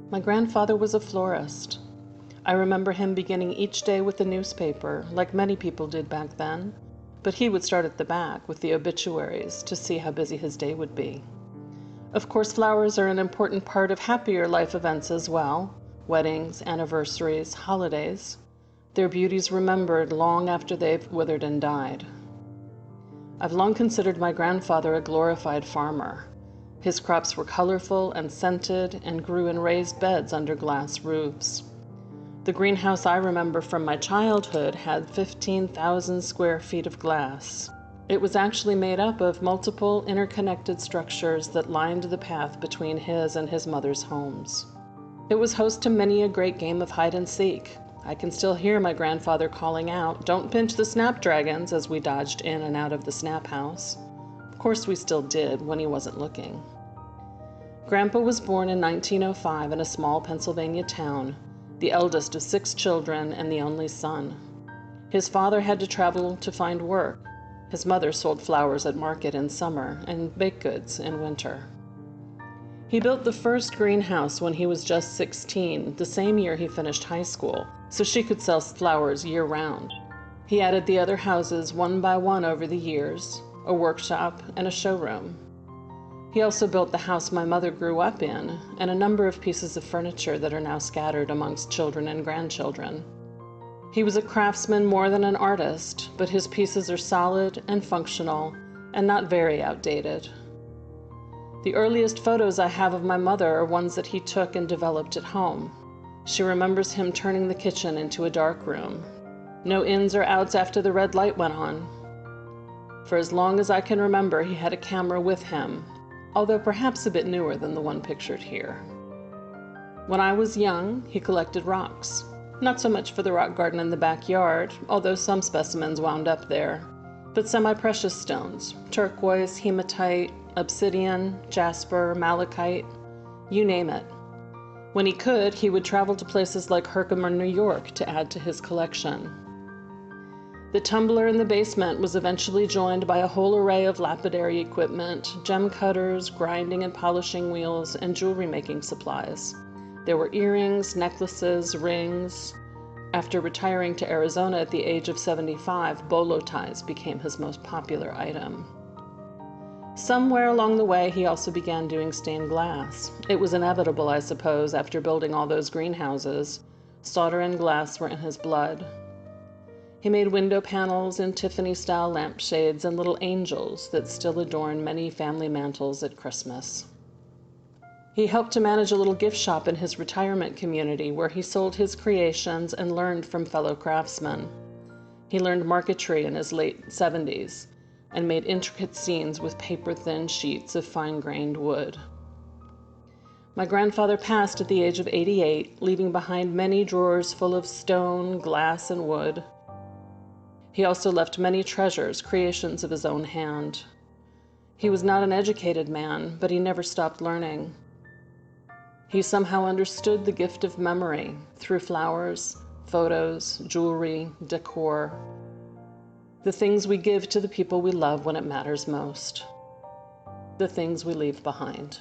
My grandfather was a florist. I remember him beginning each day with the newspaper, like many people did back then, but he would start at the back with the obituaries to see how busy his day would be. Of course, flowers are an important part of happier life events as well: weddings, anniversaries, holidays. Their beauty's remembered long after they've withered and died. I've long considered my grandfather a glorified farmer. His crops were colorful and scented and grew in raised beds under glass roofs. The greenhouse I remember from my childhood had 15,000 square feet of glass. It was actually made up of multiple interconnected structures that lined the path between his and his mother's homes. It was host to many a great game of hide and seek. I can still hear my grandfather calling out, "Don't pinch the snapdragons," as we dodged in and out of the snap house. Of course we still did when he wasn't looking. Grandpa was born in 1905 in a small Pennsylvania town, the eldest of 6 children and the only son. His father had to travel to find work. His mother sold flowers at market in summer and baked goods in winter. He built the first greenhouse when he was just 16, the same year he finished high school, so she could sell flowers year-round. He added the other houses one by one over the years, a workshop and a showroom. He also built the house my mother grew up in, and a number of pieces of furniture that are now scattered amongst children and grandchildren. He was a craftsman more than an artist, but his pieces are solid and functional and not very outdated. The earliest photos I have of my mother are ones that he took and developed at home. She remembers him turning the kitchen into a dark room. No ins or outs after the red light went on. For as long as I can remember, he had a camera with him, although perhaps a bit newer than the one pictured here. When I was young, he collected rocks. Not so much for the rock garden in the backyard, although some specimens wound up there, but semi-precious stones: turquoise, hematite, obsidian, jasper, malachite, you name it. When he could, he would travel to places like Herkimer, New York to add to his collection. The tumbler in the basement was eventually joined by a whole array of lapidary equipment: gem cutters, grinding and polishing wheels, and jewelry making supplies. There were earrings, necklaces, rings. After retiring to Arizona at the age of 75, bolo ties became his most popular item. Somewhere along the way, he also began doing stained glass. It was inevitable, I suppose, after building all those greenhouses. Solder and glass were in his blood. He made window panels and Tiffany-style lampshades and little angels that still adorn many family mantels at Christmas. He helped to manage a little gift shop in his retirement community where he sold his creations and learned from fellow craftsmen. He learned marquetry in his late 70s and made intricate scenes with paper-thin sheets of fine-grained wood. My grandfather passed at the age of 88, leaving behind many drawers full of stone, glass, and wood. He also left many treasures, creations of his own hand. He was not an educated man, but he never stopped learning. He somehow understood the gift of memory through flowers, photos, jewelry, decor, the things we give to the people we love when it matters most, the things we leave behind.